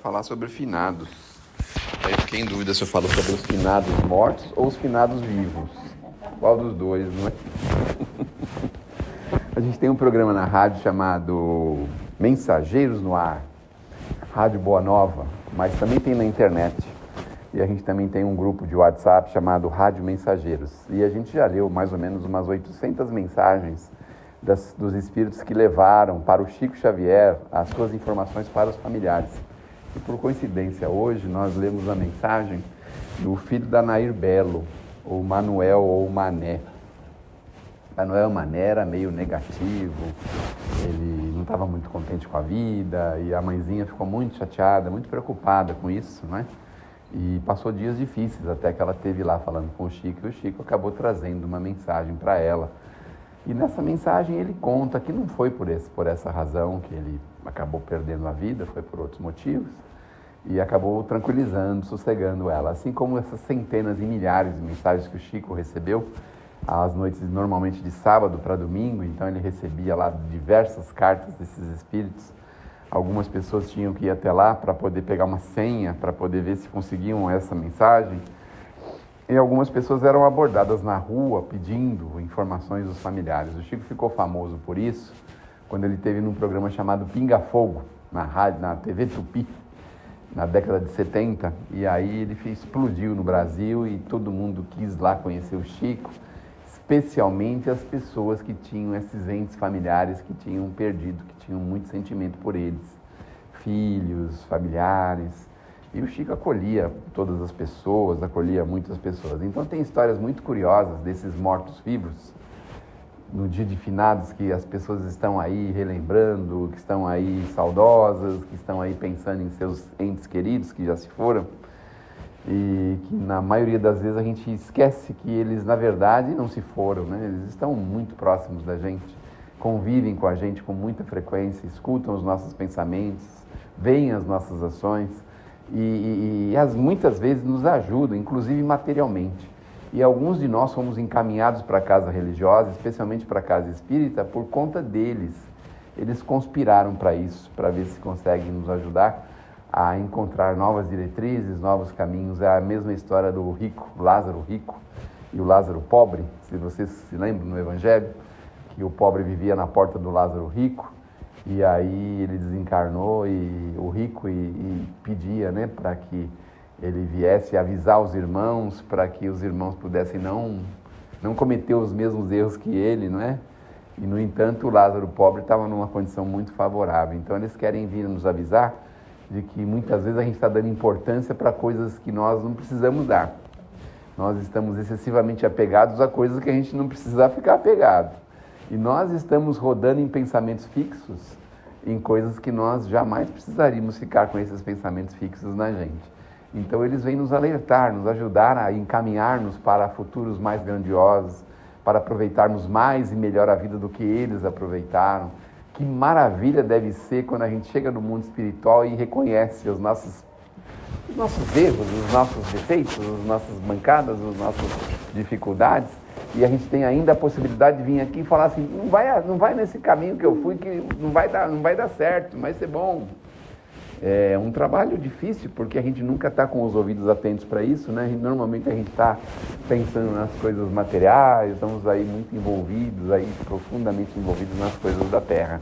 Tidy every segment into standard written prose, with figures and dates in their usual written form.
Falar sobre finados. Aí eu fiquei em dúvida se eu falo sobre os finados mortos ou os finados vivos. Qual dos dois, não é? A gente tem um programa na rádio chamado Mensageiros no Ar, Rádio Boa Nova, mas também tem na internet. E a gente também tem um grupo de WhatsApp chamado Rádio Mensageiros. E a gente já leu mais ou menos umas 800 mensagens dos espíritos que levaram para o Chico Xavier as suas informações para os familiares. E por coincidência, hoje nós lemos a mensagem do filho da Nair Belo, o Manuel ou Mané. Manuel Mané era meio negativo, ele não estava muito contente com a vida, e a mãezinha ficou muito chateada, muito preocupada com isso, né? E passou dias difíceis até que ela esteve lá falando com o Chico, e o Chico acabou trazendo uma mensagem para ela. E nessa mensagem ele conta que não foi por essa razão que ele acabou perdendo a vida, foi por outros motivos, e acabou tranquilizando, sossegando ela. Assim como essas centenas e milhares de mensagens que o Chico recebeu, às noites normalmente de sábado para domingo, então ele recebia lá diversas cartas desses espíritos. Algumas pessoas tinham que ir até lá para poder pegar uma senha, para poder ver se conseguiam essa mensagem. E algumas pessoas eram abordadas na rua pedindo informações dos familiares. O Chico ficou famoso por isso quando ele esteve num programa chamado Pinga Fogo, na TV Tupi, na década de 70. E aí ele explodiu no Brasil e todo mundo quis lá conhecer o Chico, especialmente as pessoas que tinham esses entes familiares que tinham perdido, que tinham muito sentimento por eles, filhos, familiares. E o Chico acolhia todas as pessoas, acolhia muitas pessoas. Então tem histórias muito curiosas desses mortos-vivos, no dia de finados, que as pessoas estão aí relembrando, que estão aí saudosas, que estão aí pensando em seus entes queridos que já se foram. E que na maioria das vezes a gente esquece que eles, na verdade, não se foram, né? Eles estão muito próximos da gente, convivem com a gente com muita frequência, escutam os nossos pensamentos, veem as nossas ações e muitas vezes nos ajudam, inclusive materialmente. E alguns de nós fomos encaminhados para a casa religiosa, especialmente para a casa espírita, por conta deles. Eles conspiraram para isso, para ver se conseguem nos ajudar a encontrar novas diretrizes, novos caminhos. É a mesma história do rico, Lázaro rico e o Lázaro pobre. Se vocês se lembram no Evangelho, que o pobre vivia na porta do Lázaro rico, e aí ele desencarnou e o rico e pedia, né, para que ele viesse avisar os irmãos, para que os irmãos pudessem não cometer os mesmos erros que ele, não é? E, no entanto, o Lázaro pobre estava numa condição muito favorável. Então, eles querem vir nos avisar de que muitas vezes a gente está dando importância para coisas que nós não precisamos dar. Nós estamos excessivamente apegados a coisas que a gente não precisa ficar apegado. E nós estamos rodando em pensamentos fixos, em coisas que nós jamais precisaríamos ficar com esses pensamentos fixos na gente. Então eles vêm nos alertar, nos ajudar a encaminhar-nos para futuros mais grandiosos, para aproveitarmos mais e melhor a vida do que eles aproveitaram. Que maravilha deve ser quando a gente chega no mundo espiritual e reconhece os nossos erros, os nossos defeitos, as nossas mancadas, as nossas dificuldades, e a gente tem ainda a possibilidade de vir aqui e falar assim, não vai nesse caminho que eu fui, que não vai dar certo, não vai ser bom. É um trabalho difícil, porque a gente nunca está com os ouvidos atentos para isso, né? Normalmente a gente está pensando nas coisas materiais, estamos aí muito envolvidos, aí profundamente envolvidos nas coisas da terra.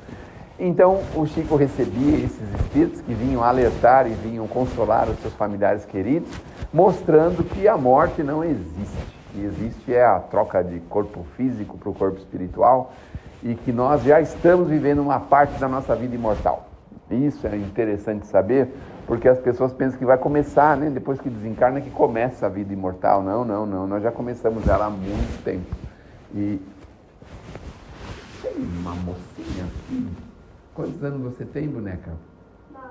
Então, o Chico recebia esses espíritos que vinham alertar e vinham consolar os seus familiares queridos, mostrando que a morte não existe. O que existe é a troca de corpo físico para o corpo espiritual e que nós já estamos vivendo uma parte da nossa vida imortal. Isso é interessante saber, porque as pessoas pensam que vai começar, né? Depois que desencarna que começa a vida imortal. Não, nós já começamos ela há muito tempo. E tem uma mocinha aqui. Quantos anos você tem, boneca? 9.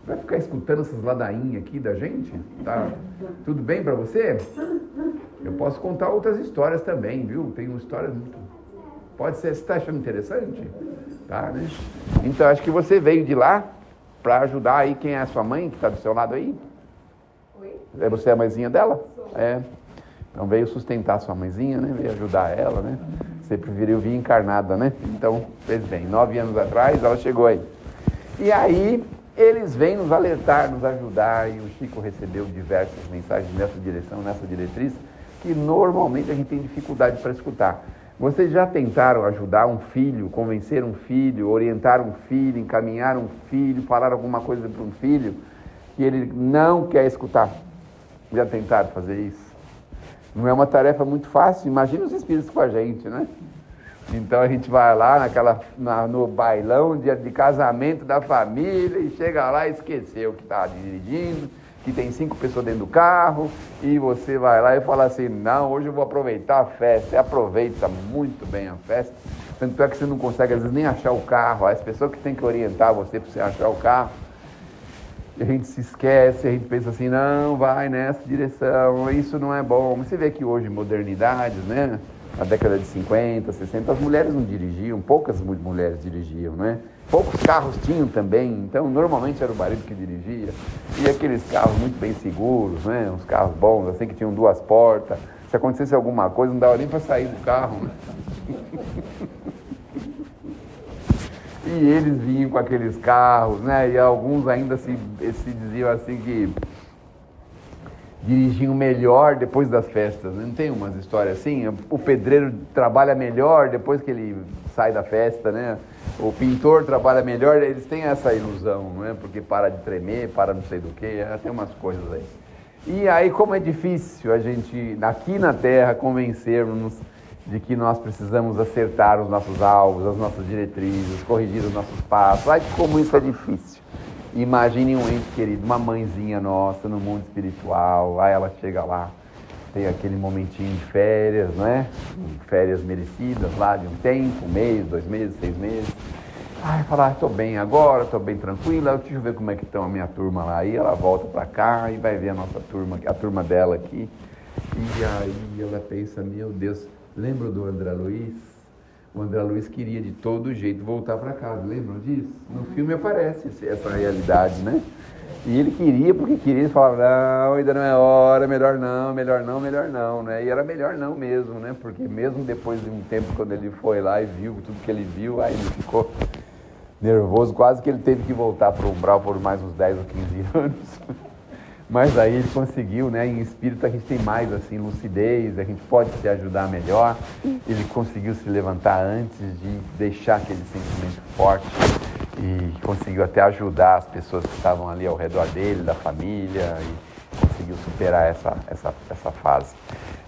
Vai ficar escutando essas ladainhas aqui da gente? Tá? Tudo bem pra você? Eu posso contar outras histórias também, viu? Tem uma história muito... Pode ser, você está achando interessante? Tá, né? Então, acho que você veio de lá para ajudar aí. Quem é a sua mãe que está do seu lado aí? Oi? É você a mãezinha dela? Sou. É. Então veio sustentar a sua mãezinha, né? Veio ajudar ela, né? Você preferiu vir encarnada, né? Então, fez bem. 9 anos atrás, ela chegou aí. E aí, Eles vêm nos alertar, nos ajudar, e o Chico recebeu diversas mensagens nessa direção, nessa diretriz, que normalmente a gente tem dificuldade para escutar. Vocês já tentaram ajudar um filho, convencer um filho, orientar um filho, encaminhar um filho, falar alguma coisa para um filho que ele não quer escutar? Já tentaram fazer isso? Não é uma tarefa muito fácil, imagina os espíritos com a gente, né? Então a gente vai lá no bailão de casamento da família e chega lá e esqueceu que está dirigindo, que tem 5 pessoas dentro do carro, e você vai lá e fala assim, não, hoje eu vou aproveitar a festa. Você aproveita muito bem a festa, tanto é que você não consegue às vezes nem achar o carro, as pessoas que têm que orientar você para você achar o carro, e a gente se esquece, a gente pensa assim, não, vai nessa direção, isso não é bom. Você vê que hoje modernidade, né? Na década de 50, 60, as mulheres não dirigiam, poucas mulheres dirigiam, né? Poucos carros tinham também, então normalmente era o marido que dirigia. E aqueles carros muito bem seguros, né? Uns carros bons, assim, que tinham 2 portas. Se acontecesse alguma coisa, não dava nem para sair do carro, né? E eles vinham com aqueles carros, né? E alguns ainda se diziam assim que dirigiam melhor depois das festas, né? Não tem umas histórias assim? O pedreiro trabalha melhor depois que ele sai da festa, né? O pintor trabalha melhor, eles têm essa ilusão, né? Porque para de tremer, para não sei do que, tem umas coisas aí. E aí, como é difícil a gente, aqui na Terra, convencermos de que nós precisamos acertar os nossos alvos, as nossas diretrizes, corrigir os nossos passos. Ai, como isso é difícil. Imagine um ente querido, uma mãezinha nossa no mundo espiritual, aí ela chega lá, tem aquele momentinho de férias, não é? Férias merecidas lá de um tempo, 1 mês, 2 meses, 6 meses. Aí fala, estou bem agora, estou bem tranquila, deixa eu ver como é que estão a minha turma lá. Aí ela volta para cá e vai ver a nossa turma, a turma dela aqui. E aí ela pensa, meu Deus, lembra do André Luiz? O André Luiz queria de todo jeito voltar para casa, lembram disso? No filme aparece essa realidade, né? E ele queria, porque queria, ele falava, não, ainda não é hora, melhor não, né? E era melhor não mesmo, né? Porque mesmo depois de um tempo, quando ele foi lá e viu tudo que ele viu, aí ele ficou nervoso, quase que ele teve que voltar para o umbral por mais uns 10 ou 15 anos. Mas aí ele conseguiu, né? Em espírito a gente tem mais assim, lucidez, a gente pode se ajudar melhor. Ele conseguiu se levantar antes de deixar aquele sentimento forte e conseguiu até ajudar as pessoas que estavam ali ao redor dele, da família, e conseguiu superar essa fase.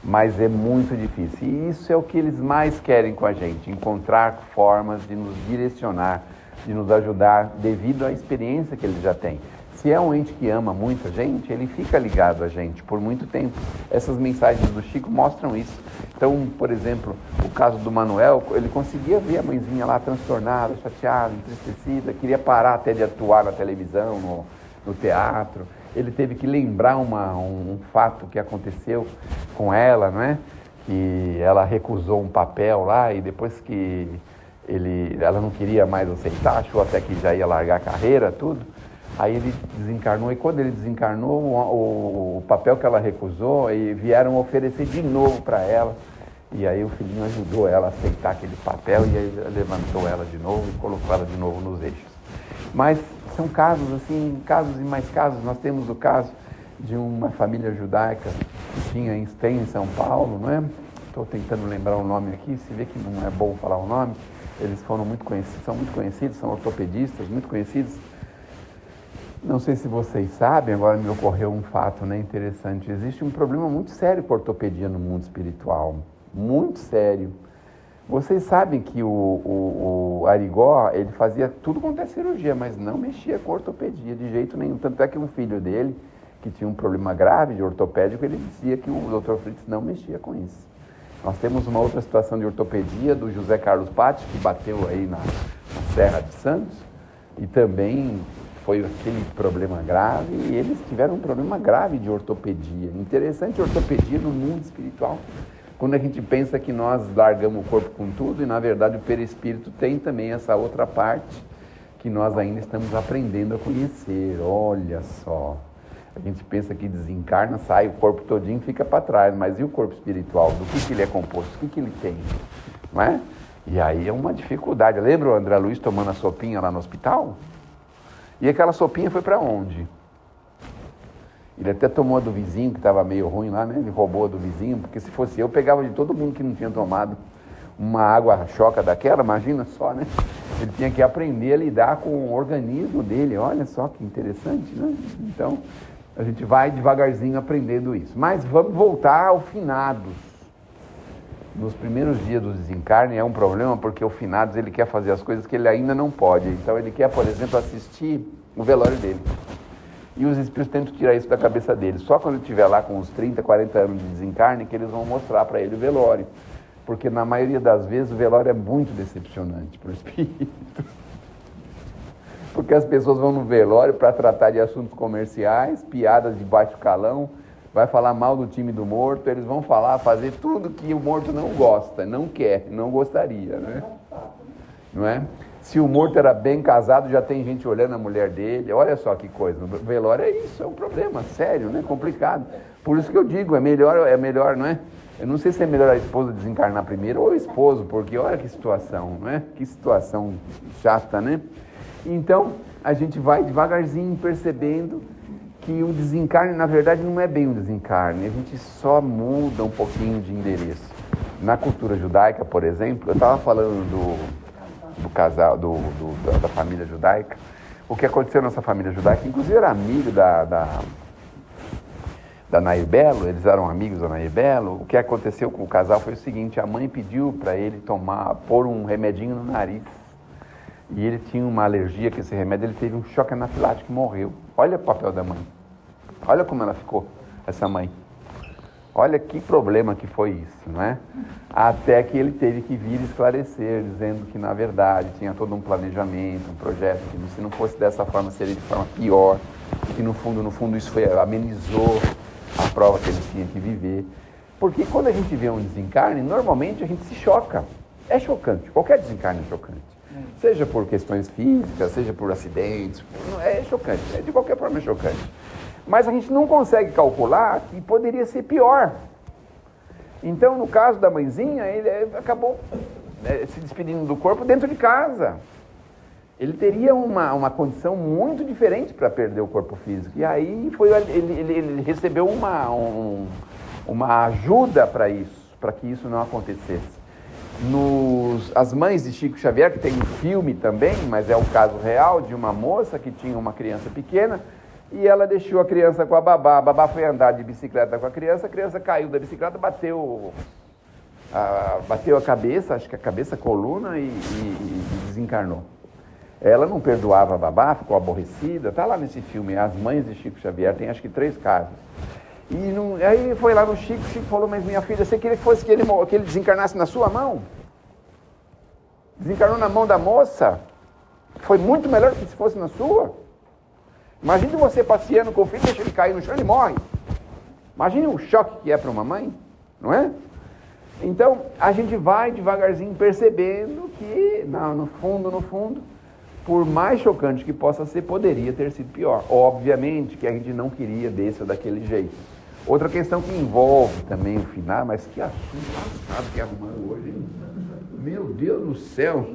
Mas é muito difícil. E isso é o que eles mais querem com a gente, encontrar formas de nos direcionar, de nos ajudar devido à experiência que eles já têm. Se é um ente que ama muito a gente, ele fica ligado a gente por muito tempo. Essas mensagens do Chico mostram isso. Então, por exemplo, o caso do Manuel, ele conseguia ver a mãezinha lá transtornada, chateada, entristecida, queria parar até de atuar na televisão, no teatro. Ele teve que lembrar um fato que aconteceu com ela, não é? Que ela recusou um papel lá e depois que ela não queria mais aceitar, achou até que já ia largar a carreira, tudo. Aí ele desencarnou, e quando ele desencarnou, o papel que ela recusou, e vieram oferecer de novo para ela. E aí o filhinho ajudou ela a aceitar aquele papel, e aí levantou ela de novo e colocou ela de novo nos eixos. Mas são casos assim, casos e mais casos. Nós temos o caso de uma família judaica que tem em São Paulo, não é? Estou tentando lembrar o nome aqui, se vê que não é bom falar o nome. Eles foram muito conhecidos, são muito conhecidos, são ortopedistas, muito conhecidos. Não sei se vocês sabem, agora me ocorreu um fato, né, interessante. Existe um problema muito sério com a ortopedia no mundo espiritual. Muito sério. Vocês sabem que o Arigó, ele fazia tudo quanto é cirurgia, mas não mexia com ortopedia de jeito nenhum. Tanto é que o filho dele, que tinha um problema grave de ortopédico, ele dizia que o Dr. Fritz não mexia com isso. Nós temos uma outra situação de ortopedia do José Carlos Patti, que bateu aí na Serra de Santos, e também foi aquele problema grave, e eles tiveram um problema grave de ortopedia. Interessante, ortopedia no mundo espiritual. Quando a gente pensa que nós largamos o corpo com tudo, e na verdade o perispírito tem também essa outra parte que nós ainda estamos aprendendo a conhecer. Olha só, a gente pensa que desencarna, sai, o corpo todinho fica para trás, mas e o corpo espiritual? Do que ele é composto? O que ele tem? Não é? E aí é uma dificuldade. Lembra o André Luiz tomando a sopinha lá no hospital? E aquela sopinha foi para onde? Ele até tomou a do vizinho, que estava meio ruim lá, né? Ele roubou a do vizinho, porque se fosse eu, pegava de todo mundo que não tinha tomado uma água choca daquela, imagina só, né? Ele tinha que aprender a lidar com o organismo dele, olha só que interessante, né? Então, a gente vai devagarzinho aprendendo isso. Mas vamos voltar ao finados. Nos primeiros dias do desencarne é um problema, porque o finados ele quer fazer as coisas que ele ainda não pode. Então ele quer, por exemplo, assistir o velório dele. E os espíritos tentam tirar isso da cabeça dele. Só quando ele estiver lá com uns 30, 40 anos de desencarne que eles vão mostrar para ele o velório. Porque na maioria das vezes o velório é muito decepcionante para o espírito. Porque as pessoas vão no velório para tratar de assuntos comerciais, piadas de baixo calão, vai falar mal do time do morto, eles vão fazer tudo que o morto não gosta, não quer, não gostaria, né? Não é? Se o morto era bem casado, já tem gente olhando a mulher dele, olha só que coisa, no velório é isso, é um problema sério, né? Complicado. Por isso que eu digo, é melhor, não é? Eu não sei se é melhor a esposa desencarnar primeiro ou o esposo, porque olha que situação, não é? Que situação chata, né? Então, a gente vai devagarzinho percebendo que o desencarne, na verdade, não é bem um desencarne, a gente só muda um pouquinho de endereço. Na cultura judaica, por exemplo, eu estava falando do casal, da família judaica, o que aconteceu nessa família judaica, inclusive era amigo da Nair Belo, eles eram amigos da Nair Belo. O que aconteceu com o casal foi o seguinte: a mãe pediu para ele pôr um remedinho no nariz. E ele tinha uma alergia com esse remédio, ele teve um choque anafilático e morreu. Olha o papel da mãe. Olha como ela ficou, essa mãe. Olha que problema que foi isso, não é? Até que ele teve que vir esclarecer, dizendo que, na verdade, tinha todo um planejamento, um projeto, que se não fosse dessa forma, seria de forma pior, que no fundo isso amenizou a prova que eles tinham que viver. Porque quando a gente vê um desencarne, normalmente a gente se choca. É chocante, qualquer desencarne é chocante. Seja por questões físicas, seja por acidentes, é chocante, de qualquer forma é chocante. Mas a gente não consegue calcular que poderia ser pior. Então, no caso da mãezinha, ele acabou se despedindo do corpo dentro de casa. Ele teria uma condição muito diferente para perder o corpo físico. E aí ele recebeu uma ajuda para isso, para que isso não acontecesse. As mães de Chico Xavier, que tem um filme também, mas é o caso real de uma moça que tinha uma criança pequena e ela deixou a criança com a babá foi andar de bicicleta com a criança caiu da bicicleta, bateu a cabeça, acho que a cabeça, a coluna e desencarnou. Ela não perdoava a babá, ficou aborrecida, tá lá nesse filme, As Mães de Chico Xavier, tem acho que 3 casos. Aí foi lá no Chico falou: mas minha filha, você queria que fosse que ele desencarnasse na sua mão? Desencarnou na mão da moça? Foi muito melhor que se fosse na sua. Imagine você passeando com o filho, deixa ele cair no chão e ele morre. Imagine o choque que é para uma mãe, não é? Então, a gente vai devagarzinho percebendo que, no fundo, por mais chocante que possa ser, poderia ter sido pior. Obviamente que a gente não queria desse ou daquele jeito. Outra questão que envolve também o final, mas que assunto lascado que arrumando hoje, hein? Meu Deus do céu!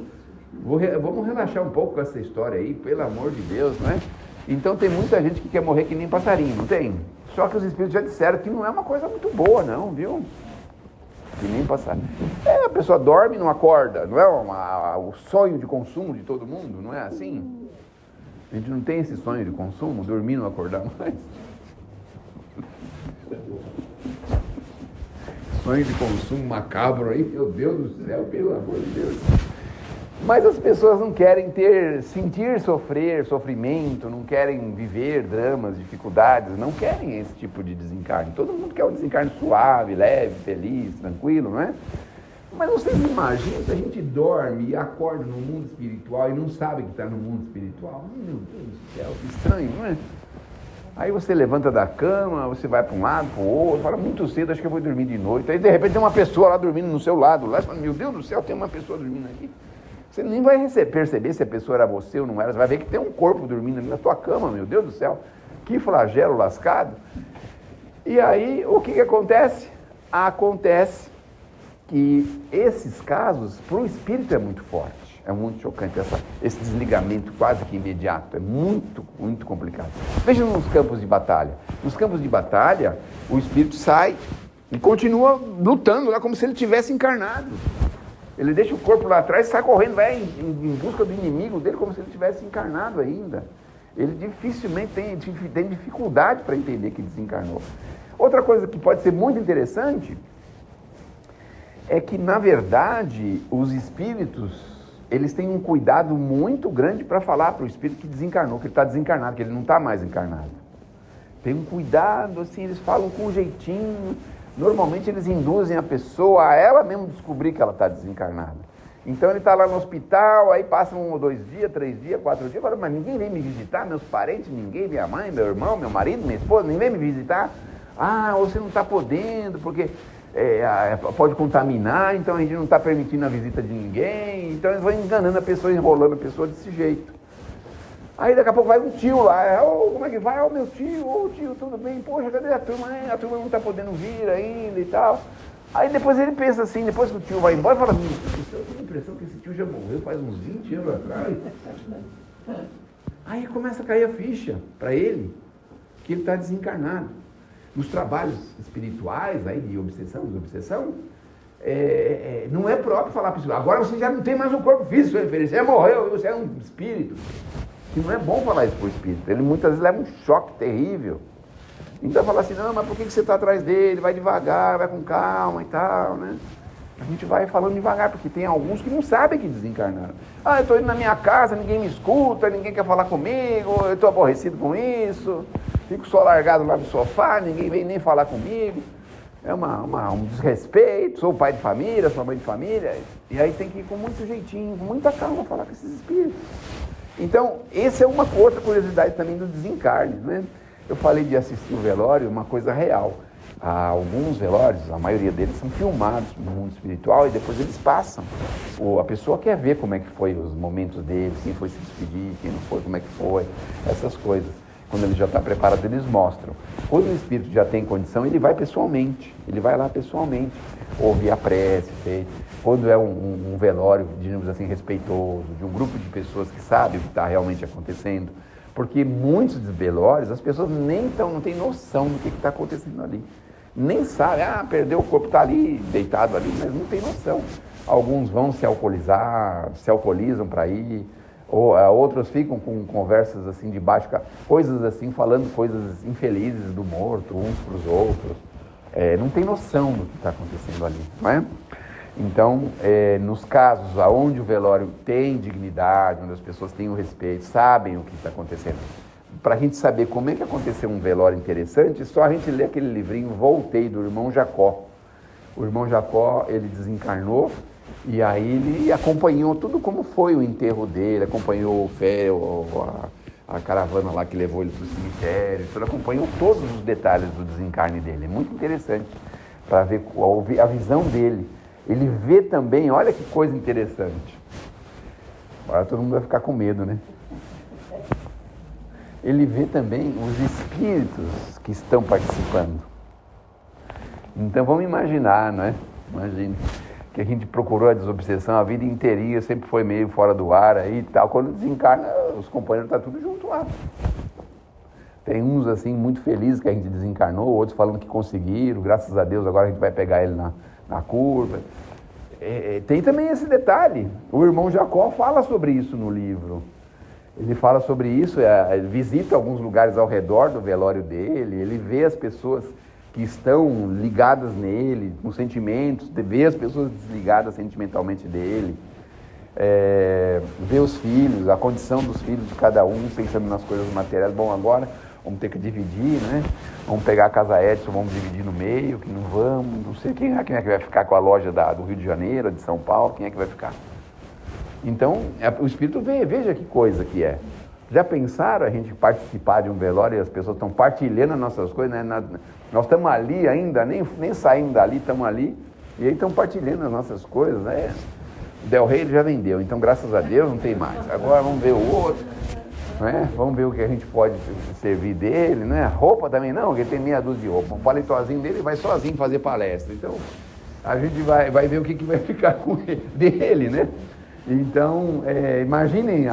Vamos relaxar um pouco com essa história aí, pelo amor de Deus, não é? Então tem muita gente que quer morrer que nem passarinho, não tem? Só que os espíritos já disseram que não é uma coisa muito boa, não, viu? Que nem passarinho. A pessoa dorme e não acorda, não é o sonho de consumo de todo mundo, não é assim? A gente não tem esse sonho de consumo, dormir e não acordar mais. Sonho de consumo macabro aí, meu Deus do céu, pelo amor de Deus. Mas as pessoas não querem sentir sofrimento, não querem viver dramas, dificuldades, não querem esse tipo de desencarne. Todo mundo quer um desencarne suave, leve, feliz, tranquilo, não é? Mas vocês imaginam se a gente dorme e acorda no mundo espiritual e não sabe que está no mundo espiritual? Meu Deus do céu, que estranho, não é? Aí você levanta da cama, você vai para um lado, para o outro, fala: muito cedo, acho que eu vou dormir de noite. Aí de repente tem uma pessoa lá dormindo no seu lado, lá, você fala: meu Deus do céu, tem uma pessoa dormindo aqui. Você nem vai perceber se a pessoa era você ou não era, você vai ver que tem um corpo dormindo ali na tua cama, meu Deus do céu. Que flagelo lascado. E aí, o que acontece? Acontece que esses casos, para o espírito é muito forte. É muito chocante esse desligamento quase que imediato. É muito, muito complicado. Veja nos campos de batalha. Nos campos de batalha, o espírito sai e continua lutando lá como se ele tivesse encarnado. Ele deixa o corpo lá atrás e sai correndo, vai em busca do inimigo dele como se ele tivesse encarnado ainda. Ele dificilmente tem dificuldade para entender que desencarnou. Outra coisa que pode ser muito interessante é que, na verdade, os espíritos, eles têm um cuidado muito grande para falar para o espírito que desencarnou, que ele está desencarnado, que ele não está mais encarnado. Tem um cuidado, assim, eles falam com um jeitinho. Normalmente eles induzem a pessoa a ela mesmo descobrir que ela está desencarnada. Então ele está lá no hospital, aí passa 1 ou 2 dias, 3 dias, 4 dias, fala, mas ninguém vem me visitar, meus parentes, ninguém, minha mãe, meu irmão, meu marido, minha esposa, ninguém vem me visitar. Ah, você não está podendo, porque pode contaminar, então a gente não está permitindo a visita de ninguém. Então eles vão enganando a pessoa, enrolando a pessoa desse jeito. Aí daqui a pouco vai um tio lá, como é que vai? Meu tio, tio, tudo bem? Poxa, cadê a turma? A turma não está podendo vir ainda e tal. Aí depois ele pensa assim, depois que o tio vai embora, fala, eu tenho a impressão que esse tio já morreu faz uns 20 anos atrás. Aí começa a cair a ficha para ele, que ele está desencarnado. Nos trabalhos espirituais, aí de obsessão, desobsessão, não é próprio falar para o agora você já não tem mais um corpo físico, você já morreu, você é um espírito. E não é bom falar isso para o espírito, ele muitas vezes leva um choque terrível. Então fala assim, não, mas por que você está atrás dele? Vai devagar, vai com calma e tal, né? A gente vai falando devagar, porque tem alguns que não sabem que desencarnaram. Ah, eu estou indo na minha casa, ninguém me escuta, ninguém quer falar comigo, eu estou aborrecido com isso, fico só largado lá no sofá, ninguém vem nem falar comigo. É um desrespeito, sou pai de família, sou mãe de família, e aí tem que ir com muito jeitinho, com muita calma falar com esses espíritos. Então, essa é uma outra curiosidade também do desencarne, né? Eu falei de assistir o velório, uma coisa real. Alguns velórios, a maioria deles são filmados no mundo espiritual e depois eles passam. A pessoa quer ver como é que foi os momentos deles, quem foi se despedir, quem não foi, como é que foi, essas coisas. Quando ele já está preparado, eles mostram. Quando o espírito já tem condição, ele vai pessoalmente, ele vai lá pessoalmente, ouvir a prece feita. Quando é um velório, digamos assim, respeitoso, de um grupo de pessoas que sabe o que está realmente acontecendo, porque muitos dos velórios, as pessoas não têm noção do que está acontecendo ali. Nem sabem, perdeu o corpo, está ali, deitado ali, mas não tem noção. Alguns vão se alcoolizar, se alcoolizam para ir, ou outros ficam com conversas assim de baixo, coisas assim, falando coisas infelizes do morto, uns para os outros. Não tem noção do que está acontecendo ali, não é? Então, nos casos onde o velório tem dignidade, onde as pessoas têm o respeito, sabem o que está acontecendo, para a gente saber como é que aconteceu um velório interessante, só a gente lê aquele livrinho Voltei, do irmão Jacó. O irmão Jacó, ele desencarnou, e aí ele acompanhou tudo como foi o enterro dele, acompanhou a caravana lá que levou ele para o cemitério, acompanhou todos os detalhes do desencarne dele. É muito interessante para ver a visão dele. Ele vê também, olha que coisa interessante. Agora todo mundo vai ficar com medo, né? Ele vê também os espíritos que estão participando. Então vamos imaginar, não é? Imagine que a gente procurou a desobsessão a vida inteirinha, sempre foi meio fora do ar aí e tal. Quando desencarna, os companheiros estão tudo junto lá. Tem uns assim muito felizes que a gente desencarnou, outros falando que conseguiram, graças a Deus agora a gente vai pegar ele na curva. Tem também esse detalhe, o irmão Jacó fala sobre isso no livro. Ele fala sobre isso, ele visita alguns lugares ao redor do velório dele, ele vê as pessoas que estão ligadas nele, com sentimentos, vê as pessoas desligadas sentimentalmente dele, vê os filhos, a condição dos filhos de cada um, pensando nas coisas materiais. Bom, agora vamos ter que dividir, né? Vamos pegar a casa Edson, vamos dividir no meio, que não vamos, não sei quem é que vai ficar com a loja do Rio de Janeiro, de São Paulo, quem é que vai ficar? Então, o espírito veja que coisa que é. Já pensaram a gente participar de um velório e as pessoas estão partilhando as nossas coisas, né? Nós estamos ali ainda, nem saímos dali, estamos ali, e aí estão partilhando as nossas coisas, né? O Del Rey ele já vendeu, então graças a Deus não tem mais. Agora vamos ver o outro, né? Vamos ver o que a gente pode servir dele, né? Roupa também não, porque tem meia dúzia de roupa. O paletozinho dele vai sozinho fazer palestra, então a gente vai ver o que vai ficar com dele, né? Então, imaginem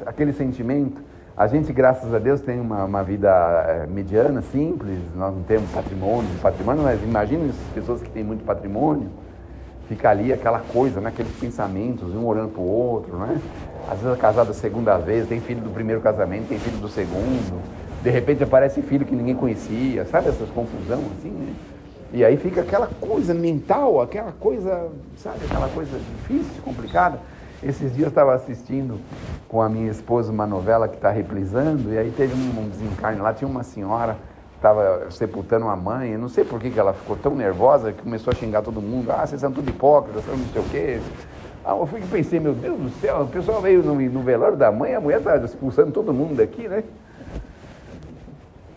aquele sentimento. A gente, graças a Deus, tem uma vida mediana, simples, nós não temos patrimônio, mas imaginem as pessoas que têm muito patrimônio, fica ali aquela coisa, né? Aqueles pensamentos, um olhando para o outro, né? Às vezes é casado a segunda vez, tem filho do primeiro casamento, tem filho do segundo, de repente aparece filho que ninguém conhecia, sabe essas confusão assim, né? E aí fica aquela coisa mental, aquela coisa, sabe, aquela coisa difícil, complicada. Esses dias eu estava assistindo com a minha esposa uma novela que está reprisando, e aí teve um desencarne lá, tinha uma senhora que estava sepultando uma mãe, eu não sei por que ela ficou tão nervosa, que começou a xingar todo mundo, vocês são tudo hipócritas, são não sei o quê. Eu fui que pensei, meu Deus do céu, o pessoal veio no velório da mãe, a mulher está expulsando todo mundo daqui, né?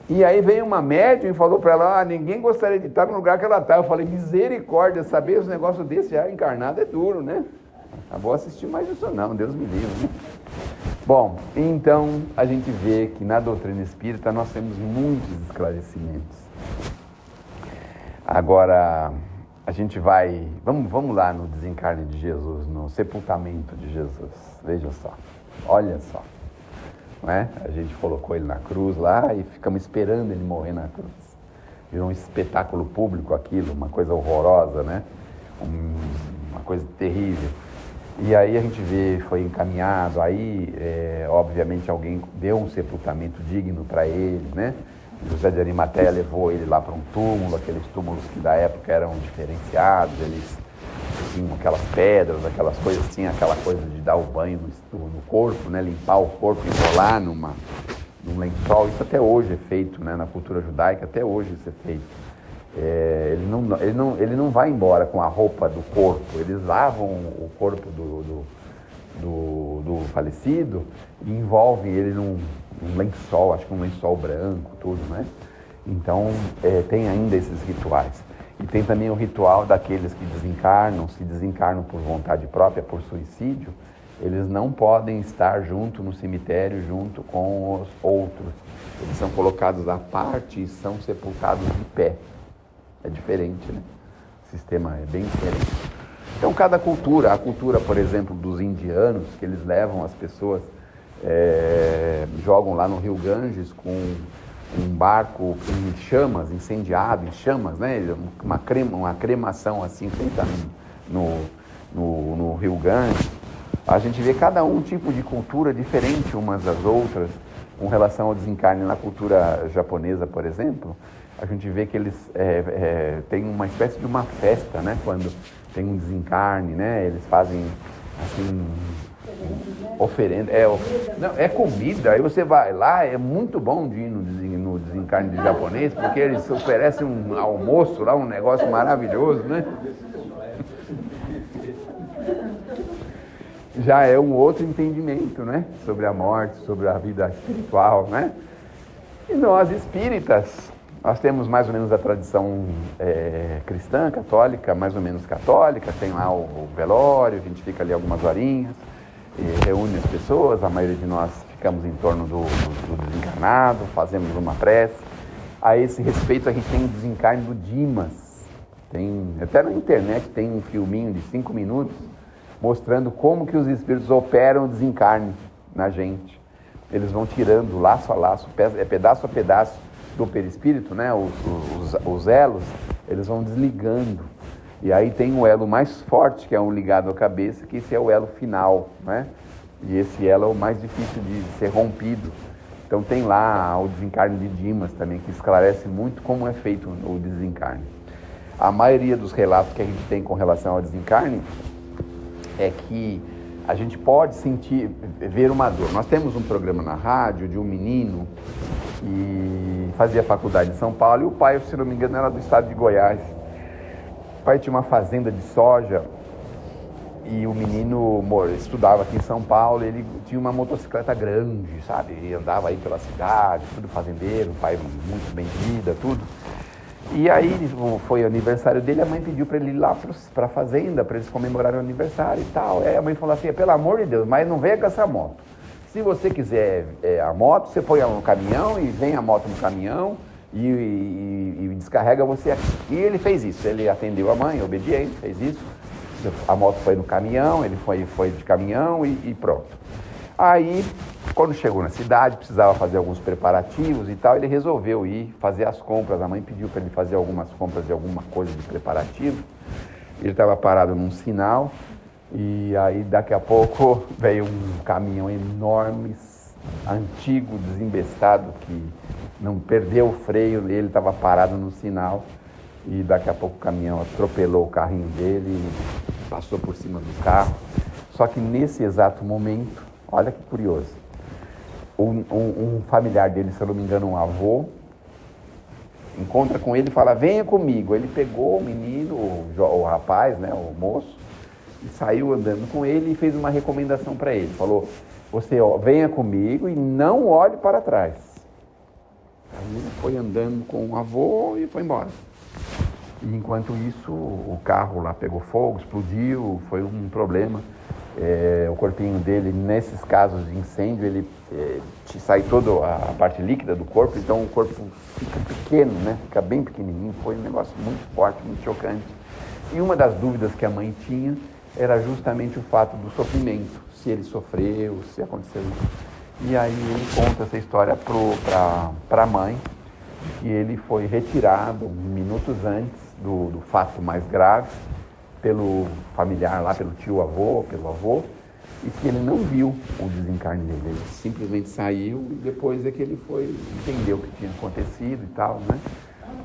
E aí veio uma médium e falou para ela, ninguém gostaria de estar no lugar que ela está. Eu falei, misericórdia, saber os negócios desse já encarnado é duro, né? Não vou assistir mais isso não, Deus me livre, né? Bom, então a gente vê que na doutrina espírita nós temos muitos esclarecimentos. Agora, a gente vai, vamos lá no desencarne de Jesus, no sepultamento de Jesus. Veja só, olha só. Não é? A gente colocou ele na cruz lá e ficamos esperando ele morrer na cruz. Virou um espetáculo público aquilo, uma coisa horrorosa, né? Uma coisa terrível. E aí a gente vê, foi encaminhado, aí obviamente alguém deu um sepultamento digno para ele, né? José de Arimateia levou ele lá para um túmulo, aqueles túmulos que da época eram diferenciados, eles tinham aquelas pedras, aquelas coisas, tinha aquela coisa de dar o banho no corpo, né? Limpar o corpo, enrolar num lençol, isso até hoje é feito, né? Na cultura judaica, até hoje isso é feito. Ele não vai embora com a roupa do corpo, eles lavam o corpo do falecido e envolvem ele num lençol, acho que um lençol branco, tudo, né? Então, tem ainda esses rituais. E tem também o ritual daqueles que se desencarnam por vontade própria, por suicídio, eles não podem estar junto no cemitério, junto com os outros. Eles são colocados à parte e são sepultados de pé. É diferente, né? O sistema é bem diferente. Então, cada cultura, a cultura, por exemplo, dos indianos, que eles levam as pessoas, jogam lá no Rio Ganges com um barco em chamas, incendiado em chamas, né? Uma cremação assim, feita no Rio Ganges. A gente vê cada tipo de cultura diferente umas das outras, com relação ao desencarne na cultura japonesa, por exemplo. A gente vê que eles têm uma espécie de uma festa, né? Quando tem um desencarne, né? Eles fazem, assim, oferenda. É comida. Aí você vai lá, é muito bom de ir no desencarne de japonês, porque eles oferecem um almoço lá, um negócio maravilhoso, né? Já é um outro entendimento, né? Sobre a morte, sobre a vida espiritual, né? E nós, espíritas, nós temos mais ou menos a tradição cristã, católica, mais ou menos católica, tem lá o velório, a gente fica ali algumas horinhas, e reúne as pessoas, a maioria de nós ficamos em torno do desencarnado, fazemos uma prece. A esse respeito a gente tem o desencarne do Dimas, até na internet tem um filminho de 5 minutos, mostrando como que os espíritos operam o desencarne na gente. Eles vão tirando laço a laço, pedaço a pedaço, do perispírito, né? Os elos, eles vão desligando. E aí tem o elo mais forte, que é o ligado à cabeça, que esse é o elo final, né? E esse elo é o mais difícil de ser rompido. Então tem lá o desencarne de Dimas também, que esclarece muito como é feito o desencarne. A maioria dos relatos que a gente tem com relação ao desencarne é que a gente pode ver uma dor. Nós temos um programa na rádio de um menino que fazia faculdade em São Paulo, e o pai, se não me engano, era do estado de Goiás. O pai tinha uma fazenda de soja e o menino estudava aqui em São Paulo, ele tinha uma motocicleta grande, sabe? E andava aí pela cidade, tudo fazendeiro, o pai muito bem de vida, tudo. E aí foi o aniversário dele, a mãe pediu para ele ir lá para a fazenda, para eles comemorarem o aniversário e tal. Aí a mãe falou assim, pelo amor de Deus, mas não venha com essa moto. Se você quiser a moto, você põe no caminhão e vem a moto no caminhão e descarrega você aqui. E ele fez isso, ele atendeu a mãe, obediente, fez isso. A moto foi no caminhão, ele foi de caminhão e pronto. Aí, quando chegou na cidade, precisava fazer alguns preparativos e tal, ele resolveu ir fazer as compras. A mãe pediu para ele fazer algumas compras de alguma coisa de preparativo. Ele estava parado num sinal e aí daqui a pouco veio um caminhão enorme, antigo, desembestado, que não perdeu o freio, ele estava parado no sinal e daqui a pouco o caminhão atropelou o carrinho dele e passou por cima do carro. Só que nesse exato momento, olha que curioso, um familiar dele, se eu não me engano, um avô, encontra com ele e fala, venha comigo. Ele pegou o menino, o rapaz, né, o moço, e saiu andando com ele e fez uma recomendação para ele. Falou, você venha comigo e não olhe para trás. Aí ele foi andando com o avô e foi embora. E enquanto isso, o carro lá pegou fogo, explodiu, foi um problema. O corpinho dele, nesses casos de incêndio, ele sai toda a parte líquida do corpo, então o corpo fica pequeno, né? Fica bem pequenininho. Foi um negócio muito forte, muito chocante. E uma das dúvidas que a mãe tinha era justamente o fato do sofrimento, se ele sofreu, se aconteceu isso. E aí ele conta essa história para a mãe, que ele foi retirado minutos antes do fato mais grave, pelo familiar lá, pelo tio-avô, pelo avô, e que ele não viu o desencarne dele. Ele simplesmente saiu e depois é que ele foi entender o que tinha acontecido e tal, né?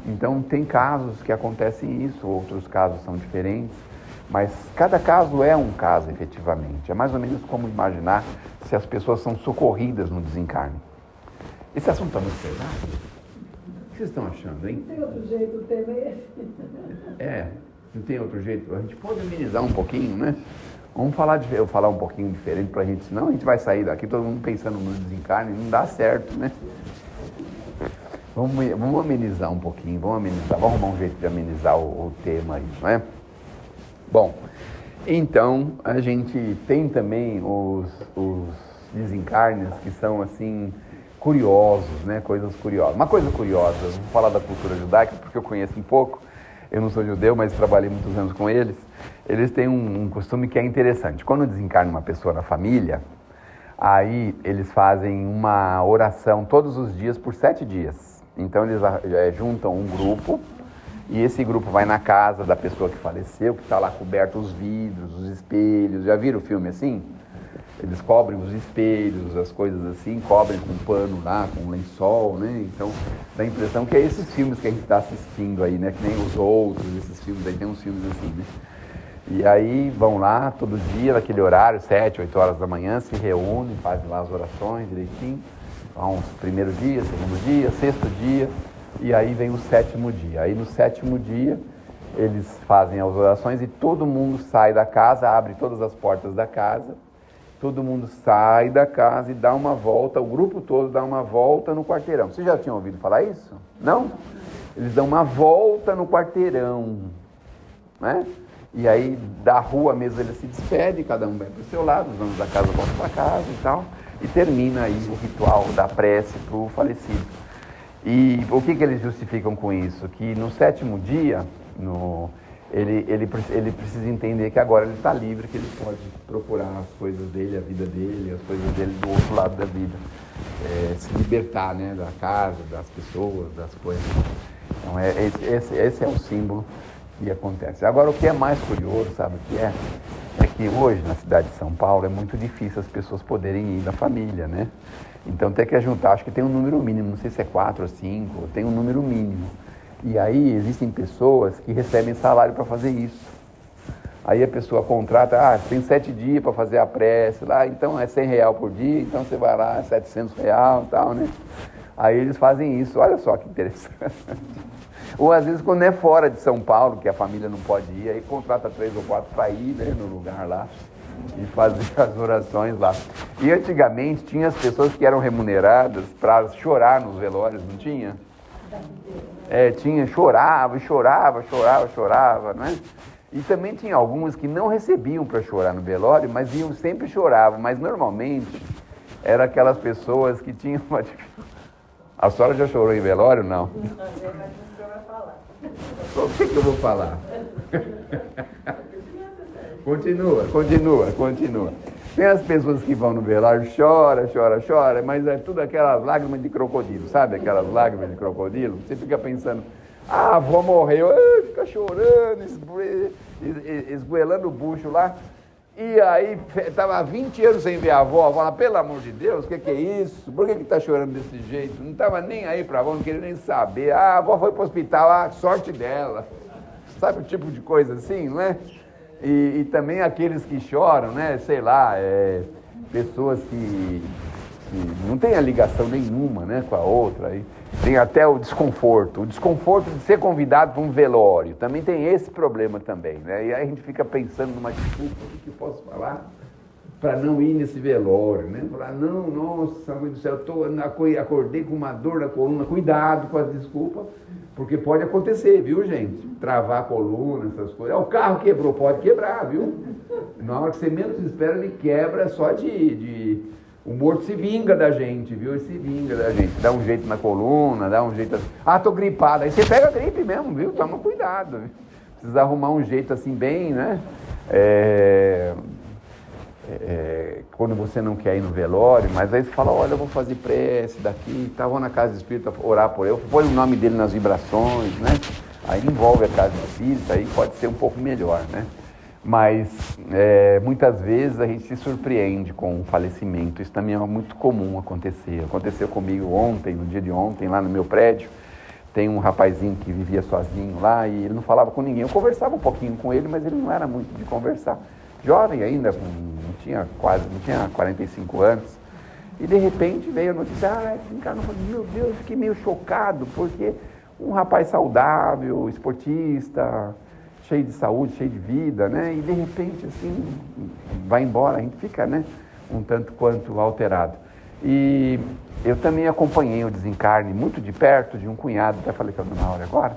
Então tem casos que acontecem isso, outros casos são diferentes, mas cada caso é um caso efetivamente. É mais ou menos como imaginar se as pessoas são socorridas no desencarne. Esse assunto está muito pesado? O que vocês estão achando, hein? Não tem outro jeito, o tema é esse. Não tem outro jeito. A gente pode amenizar um pouquinho, né? Vamos falar um pouquinho diferente pra gente, senão a gente vai sair daqui todo mundo pensando no desencarne, não dá certo, né? Vamos amenizar um pouquinho, vamos arrumar um jeito de amenizar o tema aí, não é? Bom, então a gente tem também os desencarnes que são assim curiosos, né? Coisas curiosas. Uma coisa curiosa, vou falar da cultura judaica porque eu conheço um pouco. Eu não sou judeu, mas trabalhei muitos anos com eles. Eles têm um costume que é interessante. Quando desencarna uma pessoa na família, aí eles fazem uma oração todos os dias por 7 dias. Então eles juntam um grupo e esse grupo vai na casa da pessoa que faleceu, que está lá coberto os vidros, os espelhos. Já viram o filme assim? Eles cobrem os espelhos, as coisas assim, cobrem com pano lá, com lençol, né? Então, dá a impressão que é esses filmes que a gente está assistindo aí, né? Que nem os outros, esses filmes aí, tem uns filmes assim, né? E aí vão lá todo dia, naquele horário, 7, 8 horas da manhã, se reúnem, fazem lá as orações direitinho. Vão primeiro dia, segundo dia, sexto dia, e aí vem o 7º dia. Aí no 7º dia, eles fazem as orações e todo mundo sai da casa, abre todas as portas da casa. Todo mundo sai da casa e dá uma volta, o grupo todo dá uma volta no quarteirão. Vocês já tinham ouvido falar isso? Não? Eles dão uma volta no quarteirão, né? E aí, da rua mesmo, eles se despedem, cada um vai para o seu lado, os donos da casa voltam para casa e tal, e termina aí o ritual da prece para o falecido. E o que eles justificam com isso? Que no 7º dia, ele precisa entender que agora ele está livre, que ele pode procurar as coisas dele, a vida dele, as coisas dele do outro lado da vida. Se libertar, né, da casa, das pessoas, das coisas. Então, esse é o símbolo que acontece. Agora, o que é mais curioso, sabe o que é? É que hoje, na cidade de São Paulo, é muito difícil as pessoas poderem ir da família, né? Então, tem que juntar, acho que tem um número mínimo, não sei se é 4 ou 5, tem um número mínimo. E aí existem pessoas que recebem salário para fazer isso. Aí a pessoa contrata, tem 7 dias para fazer a prece lá, então é R$100 por dia, então você vai lá, R$700 e tal, né? Aí eles fazem isso, olha só que interessante. Ou às vezes quando é fora de São Paulo, que a família não pode ir, aí contrata 3 ou 4 para ir, né, no lugar lá e fazer as orações lá. E antigamente tinha as pessoas que eram remuneradas para chorar nos velórios, não tinha? Chorava, né? E também tinha algumas que não recebiam para chorar no velório, mas sempre choravam, mas normalmente eram aquelas pessoas que tinham uma dificuldade. A senhora já chorou em velório, não? O que eu vou falar? Continua. Tem as pessoas que vão no velório, chora, mas é tudo aquelas lágrimas de crocodilo, sabe? Aquelas lágrimas de crocodilo. Você fica pensando, a avó morreu, fica chorando, esgoelando o bucho lá. E aí, estava há 20 anos sem ver a avó fala, pelo amor de Deus, o que é isso? Por que está chorando desse jeito? Não estava nem aí para a avó, não queria nem saber. A avó foi para o hospital, sorte dela. Sabe o tipo de coisa assim, não é? E também aqueles que choram, né? Sei lá, pessoas que não têm a ligação nenhuma, né, com a outra. Aí tem até o desconforto de ser convidado para um velório. Também tem esse problema também, né? E aí a gente fica pensando numa desculpa, o que eu posso falar para não ir nesse velório, né? Falar, não, nossa, mãe do céu, acordei com uma dor na coluna, cuidado com as desculpas, porque pode acontecer, viu, gente? Travar a coluna, essas coisas. O carro quebrou, pode quebrar, viu? Na hora que você menos espera, ele quebra só o morto se vinga da gente, viu? Ele se vinga da gente. Dá um jeito na coluna, dá um jeito assim. Tô gripado. Aí você pega a gripe mesmo, viu? Toma cuidado. Viu? Precisa arrumar um jeito assim bem, né? Quando você não quer ir no velório, mas aí você fala, olha, eu vou fazer prece daqui, vou na casa espírita orar por ele, põe o nome dele nas vibrações, né? Aí envolve a casa espírita, aí pode ser um pouco melhor, né? Mas muitas vezes a gente se surpreende com o falecimento, isso também é muito comum acontecer. Aconteceu comigo ontem, no dia de ontem, lá no meu prédio, tem um rapazinho que vivia sozinho lá e ele não falava com ninguém. Eu conversava um pouquinho com ele, mas ele não era muito de conversar. Jovem ainda, não tinha 45 anos, e de repente veio a notícia, desencarnou. Meu Deus, eu fiquei meio chocado, porque um rapaz saudável, esportista, cheio de saúde, cheio de vida, né? E de repente, assim, vai embora, a gente fica, né, um tanto quanto alterado. E eu também acompanhei o desencarne muito de perto de um cunhado, até falei com a dona Áurea agora,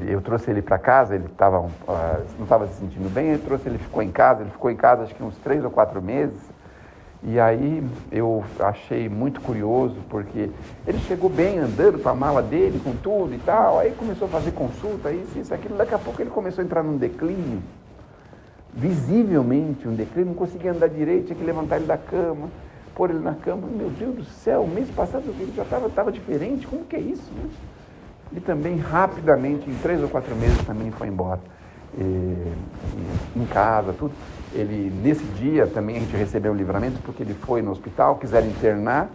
eu trouxe ele para casa, ele não estava se sentindo bem, ele ficou em casa acho que uns 3 ou 4 meses, e aí eu achei muito curioso, porque ele chegou bem andando com a mala dele, com tudo e tal, aí começou a fazer consulta, isso, aquilo, daqui a pouco ele começou a entrar num declínio, visivelmente um declínio, não conseguia andar direito, tinha que levantar ele da cama, pôr ele na cama, meu Deus do céu, mês passado ele já estava diferente, como que é isso, né? E também rapidamente, em 3 ou 4 meses também foi embora, em casa, tudo. Ele, nesse dia também a gente recebeu um livramento, porque ele foi no hospital, quiseram internar.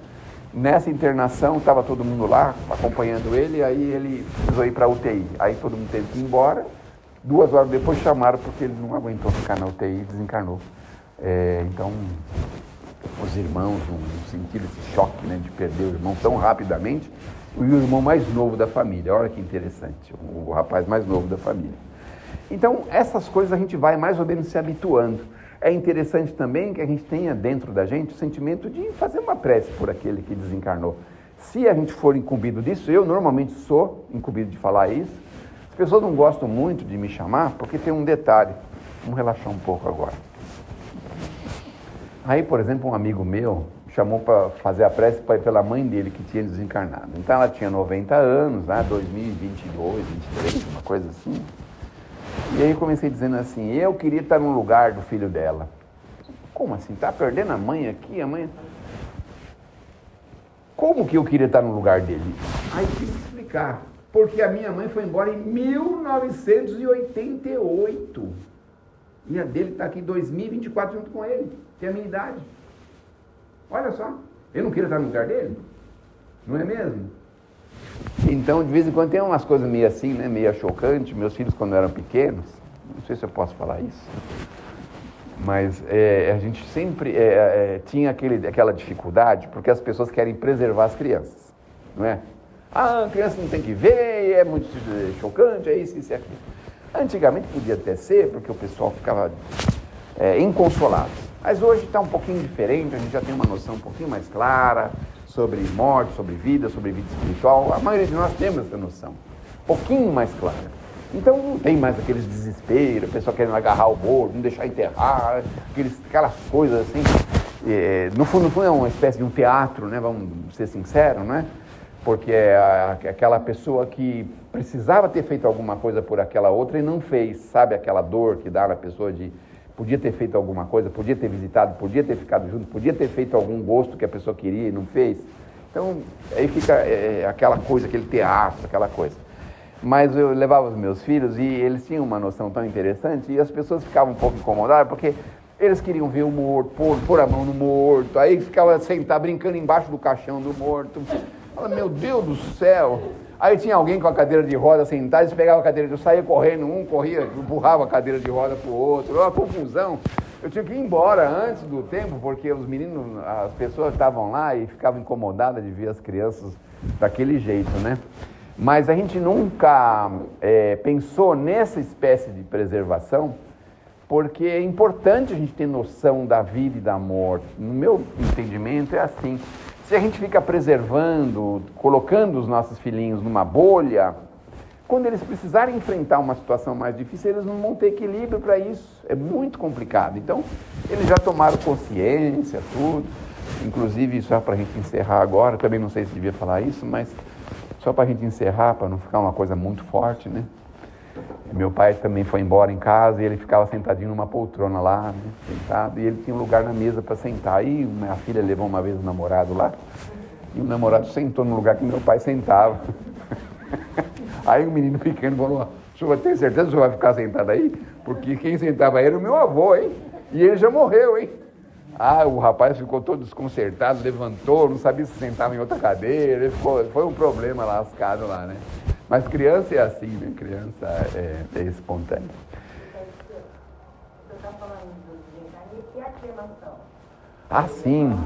Nessa internação estava todo mundo lá, acompanhando ele, aí ele precisou ir para a UTI. Aí todo mundo teve que ir embora, 2 horas depois chamaram, porque ele não aguentou ficar na UTI e desencarnou. Então, os irmãos não sentiram esse choque, né, de perder o irmão tão rapidamente, e o irmão mais novo da família, olha que interessante, o rapaz mais novo da família. Então, essas coisas a gente vai mais ou menos se habituando. É interessante também que a gente tenha dentro da gente o sentimento de fazer uma prece por aquele que desencarnou. Se a gente for incumbido disso, eu normalmente sou incumbido de falar isso, as pessoas não gostam muito de me chamar, porque tem um detalhe, vamos relaxar um pouco agora. Aí, por exemplo, um amigo meu chamou para fazer a prece pela mãe dele que tinha desencarnado. Então ela tinha 90 anos, né, 2022, 23, uma coisa assim. E aí eu comecei dizendo assim, eu queria estar no lugar do filho dela. Como assim? Tá perdendo a mãe aqui? A mãe... Como que eu queria estar no lugar dele? Aí tive que explicar. Porque a minha mãe foi embora em 1988. E a dele está aqui em 2024 junto com ele. Tem a minha idade. Olha só, eu não queria estar no lugar dele, não é mesmo? Então, de vez em quando tem umas coisas meio assim, né, meio chocantes. Meus filhos, quando eram pequenos, não sei se eu posso falar isso, mas a gente sempre tinha aquela dificuldade, porque as pessoas querem preservar as crianças, não é? A criança não tem que ver, é muito chocante, é isso e aquilo. Antigamente podia até ser, porque o pessoal ficava inconsolado. Mas hoje está um pouquinho diferente, a gente já tem uma noção um pouquinho mais clara sobre morte, sobre vida espiritual. A maioria de nós temos essa noção, um pouquinho mais clara. Então não tem mais aqueles desesperos, a pessoa querendo agarrar o morto, não deixar enterrar, aquelas coisas assim. No fundo é uma espécie de um teatro, né? Vamos ser sinceros, né? Porque é aquela pessoa que precisava ter feito alguma coisa por aquela outra e não fez, sabe aquela dor que dá na pessoa de podia ter feito alguma coisa, podia ter visitado, podia ter ficado junto, podia ter feito algum gosto que a pessoa queria e não fez. Então, aí fica aquela coisa, aquele teatro, aquela coisa. Mas eu levava os meus filhos e eles tinham uma noção tão interessante e as pessoas ficavam um pouco incomodadas porque eles queriam ver o morto, pôr a mão no morto, aí ficava sentado brincando embaixo do caixão do morto. Fala, meu Deus do céu! Aí tinha alguém com a cadeira de roda sentado, eles pegavam a cadeira de roda, saía correndo, um corria, empurrava a cadeira de roda pro outro, uma confusão. Eu tinha que ir embora antes do tempo, porque os meninos, as pessoas estavam lá e ficavam incomodadas de ver as crianças daquele jeito, né? Mas a gente nunca pensou nessa espécie de preservação, porque é importante a gente ter noção da vida e da morte. No meu entendimento é assim, se a gente fica preservando, colocando os nossos filhinhos numa bolha, quando eles precisarem enfrentar uma situação mais difícil, eles não vão ter equilíbrio para isso, é muito complicado. Então, eles já tomaram consciência, tudo, inclusive, só para a gente encerrar agora, também não sei se devia falar isso, mas só para a gente encerrar, para não ficar uma coisa muito forte, né? Meu pai também foi embora em casa e ele ficava sentadinho numa poltrona lá, né, sentado, e ele tinha um lugar na mesa para sentar. Aí minha filha levou uma vez o namorado lá, e o namorado sentou no lugar que meu pai sentava. Aí o menino pequeno falou, o senhor tem certeza que o senhor vai ficar sentado aí? Porque quem sentava aí era o meu avô, hein? E ele já morreu, hein? Ah, o rapaz ficou todo desconcertado, levantou, não sabia se sentava em outra cadeira, foi um problema lascado lá, né? Mas criança é assim, né? Criança é espontânea. Você está falando do desencarne e a cremação? Ah, sim.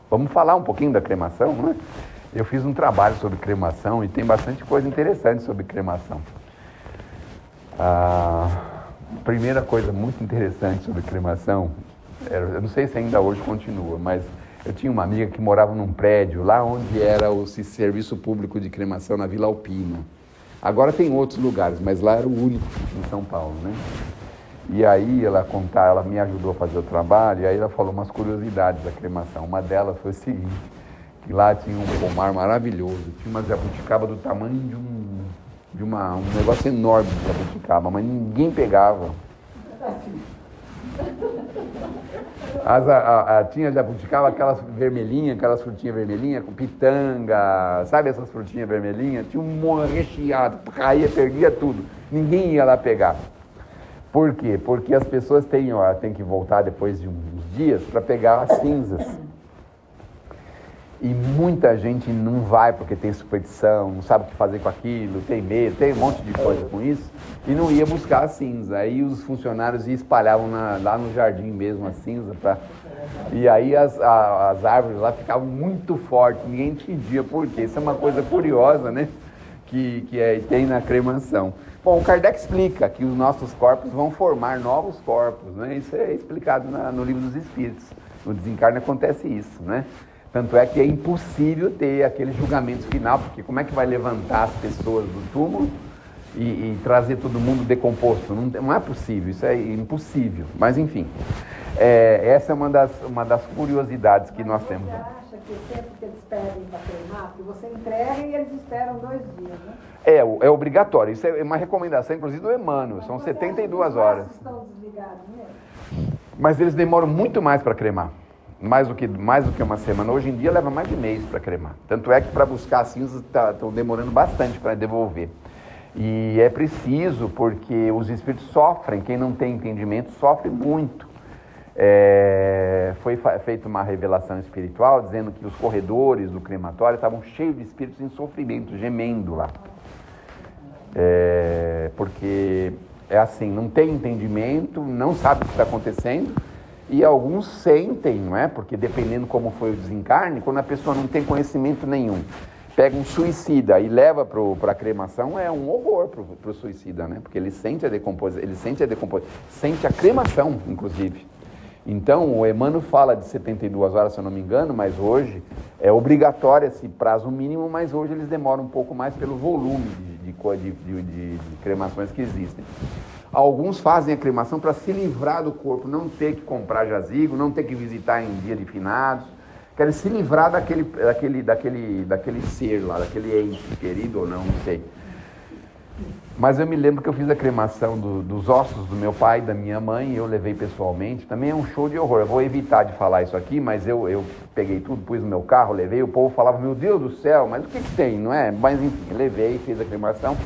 Vamos falar um pouquinho da cremação, né? Eu fiz um trabalho sobre cremação e tem bastante coisa interessante sobre cremação. A primeira coisa muito interessante sobre cremação, eu não sei se ainda hoje continua, mas eu tinha uma amiga que morava num prédio lá onde era o serviço público de cremação na Vila Alpina. Agora tem outros lugares, mas lá era o único em São Paulo, né? E aí ela me ajudou a fazer o trabalho, e aí ela falou umas curiosidades da cremação. Uma delas foi o seguinte, que lá tinha um pomar maravilhoso, tinha uma jabuticaba do tamanho de um negócio enorme de jabuticaba, mas ninguém pegava. Tinha jabuticaba, aquelas vermelhinhas, aquelas frutinhas vermelhinhas, com pitanga, sabe essas frutinhas vermelhinhas? Tinha um recheado, caía, perdia tudo. Ninguém ia lá pegar. Por quê? Porque as pessoas têm que voltar depois de uns dias para pegar as cinzas. E muita gente não vai porque tem superstição, não sabe o que fazer com aquilo, tem medo, tem um monte de coisa com isso, e não ia buscar a cinza. Aí os funcionários espalhavam lá no jardim mesmo a cinza, e aí as árvores lá ficavam muito fortes, ninguém entendia por quê. Isso é uma coisa curiosa, né? Que tem na cremação. Bom, o Kardec explica que os nossos corpos vão formar novos corpos, né? Isso é explicado no Livro dos Espíritos. No desencarne acontece isso, né? Tanto é que é impossível ter aquele julgamento final, porque como é que vai levantar as pessoas do túmulo e trazer todo mundo decomposto? Não é possível, isso é impossível. Mas enfim, essa é uma das curiosidades que nós temos. Você acha que o tempo que eles pedem para queimar, que você entrega e eles esperam 2 dias, né? É obrigatório, isso é uma recomendação, inclusive do Emmanuel, são 72 horas. Estão desligados mesmo? Mas eles demoram muito mais para cremar. Mais do que uma semana. Hoje em dia leva mais de mês para cremar. Tanto é que para buscar as cinzas estão demorando bastante para devolver. E é preciso, porque os espíritos sofrem, quem não tem entendimento sofre muito. Foi feita uma revelação espiritual dizendo que os corredores do crematório estavam cheios de espíritos em sofrimento, gemendo lá. Porque é assim, não tem entendimento, não sabe o que está acontecendo. E alguns sentem, não é? Porque dependendo como foi o desencarne, quando a pessoa não tem conhecimento nenhum, pega um suicida e leva para a cremação, é um horror para o suicida, né? Porque ele sente a decomposição, sente a cremação, inclusive. Então, o Emmanuel fala de 72 horas, se eu não me engano, mas hoje é obrigatório esse prazo mínimo, mas hoje eles demoram um pouco mais pelo volume de cremações que existem. Alguns fazem a cremação para se livrar do corpo, não ter que comprar jazigo, não ter que visitar em dia de finados. Querem se livrar daquele ser lá, daquele ente querido ou não sei. Mas eu me lembro que eu fiz a cremação dos ossos do meu pai e da minha mãe, eu levei pessoalmente. Também é um show de horror. Eu vou evitar de falar isso aqui, mas eu peguei tudo, pus no meu carro, levei. O povo falava, meu Deus do céu, mas o que tem, não é? Mas enfim, levei, fiz a cremação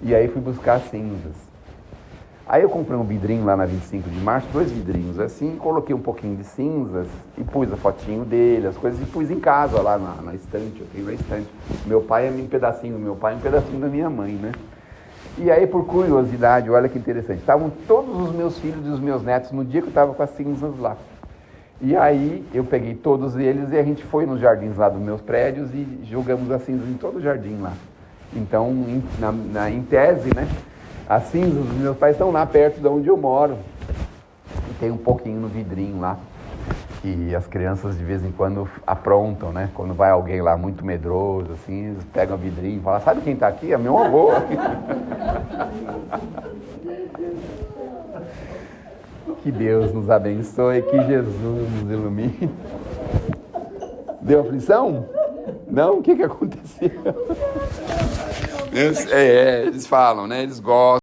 e aí fui buscar as cinzas. Aí eu comprei um vidrinho lá na 25 de março, 2 vidrinhos assim, coloquei um pouquinho de cinzas e pus a fotinho dele, as coisas, e pus em casa lá na estante, eu tenho na estante. Meu pai é um pedacinho do meu pai e um pedacinho da minha mãe, né? E aí, por curiosidade, olha que interessante, estavam todos os meus filhos e os meus netos no dia que eu estava com as cinzas lá. E aí, eu peguei todos eles e a gente foi nos jardins lá dos meus prédios e jogamos as cinzas em todo o jardim lá. Então, em tese, né, as cinzas dos meus pais estão lá perto de onde eu moro. E tem um pouquinho no vidrinho lá. Que as crianças de vez em quando aprontam, né? Quando vai alguém lá muito medroso, assim, eles pegam o vidrinho e falam, sabe quem está aqui? É meu avô. Que Deus nos abençoe, que Jesus nos ilumine. Deu aflição? Não? O que aconteceu? Eles falam, né? Eles gostam.